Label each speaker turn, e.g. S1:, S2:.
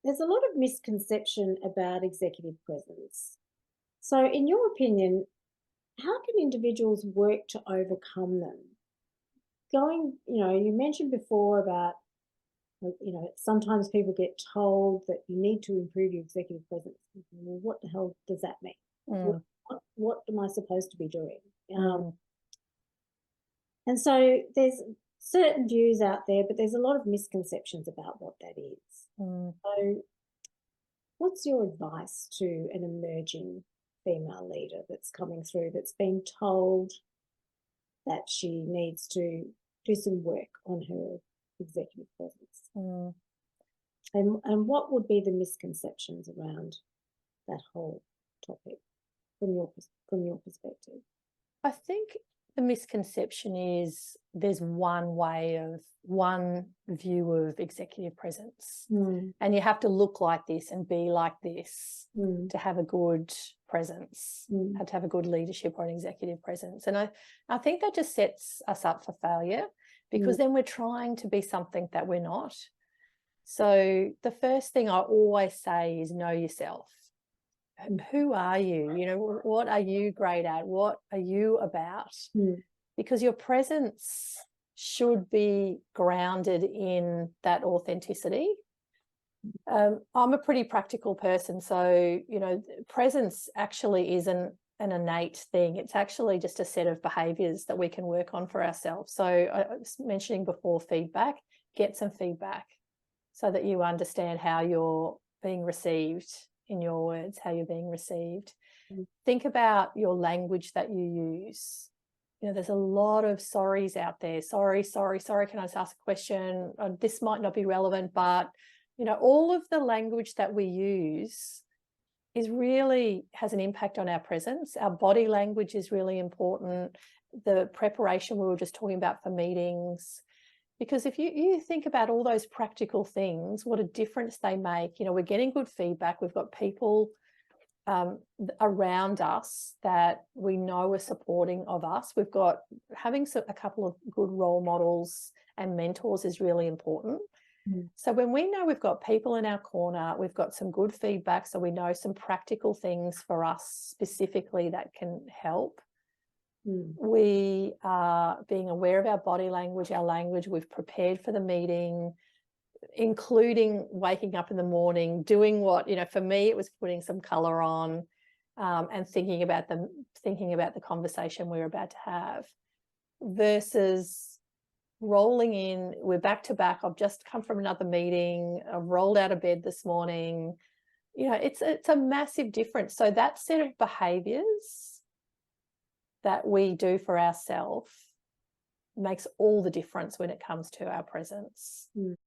S1: there's a lot of misconception about executive presence. So, in your opinion, how can individuals work to overcome them? You mentioned before about, sometimes people get told that you need to improve your executive presence. Well, what the hell does that mean? What,
S2: Mm,
S1: what am I supposed to be doing?
S2: mm.
S1: And so there's certain views out there, but there's a lot of misconceptions about what that is.
S2: Mm.
S1: So, what's your advice to an emerging female leader that's coming through that's being told that she needs to do some work on her executive presence?
S2: Mm.
S1: And what would be the misconceptions around that whole topic from your perspective?
S2: I think the misconception is there's one view of executive presence, and you have to look like this and be like this to have a good presence, have to have a good leadership or an executive presence. And I think that just sets us up for failure, because then we're trying to be something that we're not. So the first thing I always say is know yourself. Who are you? What are you great at? What are you about? Because your presence should be grounded in that authenticity. I'm a pretty practical person, so presence actually isn't an innate thing. It's actually just a set of behaviors that we can work on for ourselves. So I was mentioning before feedback. Get some feedback so that you understand how you're being received. In your words, how you're being received. Think about your language that you use. There's a lot of sorries out there. Sorry, can I just ask a question? This might not be relevant, but all of the language that we use has an impact on our presence. Our body language is really important. The preparation we were just talking about for meetings. Because if you think about all those practical things, what a difference they make. We're getting good feedback. We've got people around us that we know are supporting of us. We've got having a couple of good role models and mentors is really important. So when we know we've got people in our corner, we've got some good feedback, so we know some practical things for us specifically that can help. We are being aware of our body language, our language. We've prepared for the meeting, including waking up in the morning, doing what, for me, it was putting some color on and thinking about the conversation we're about to have, versus rolling in. We're back to back. I've just come from another meeting. I've rolled out of bed this morning. It's a massive difference. So that set of behaviors that we do for ourselves makes all the difference when it comes to our presence.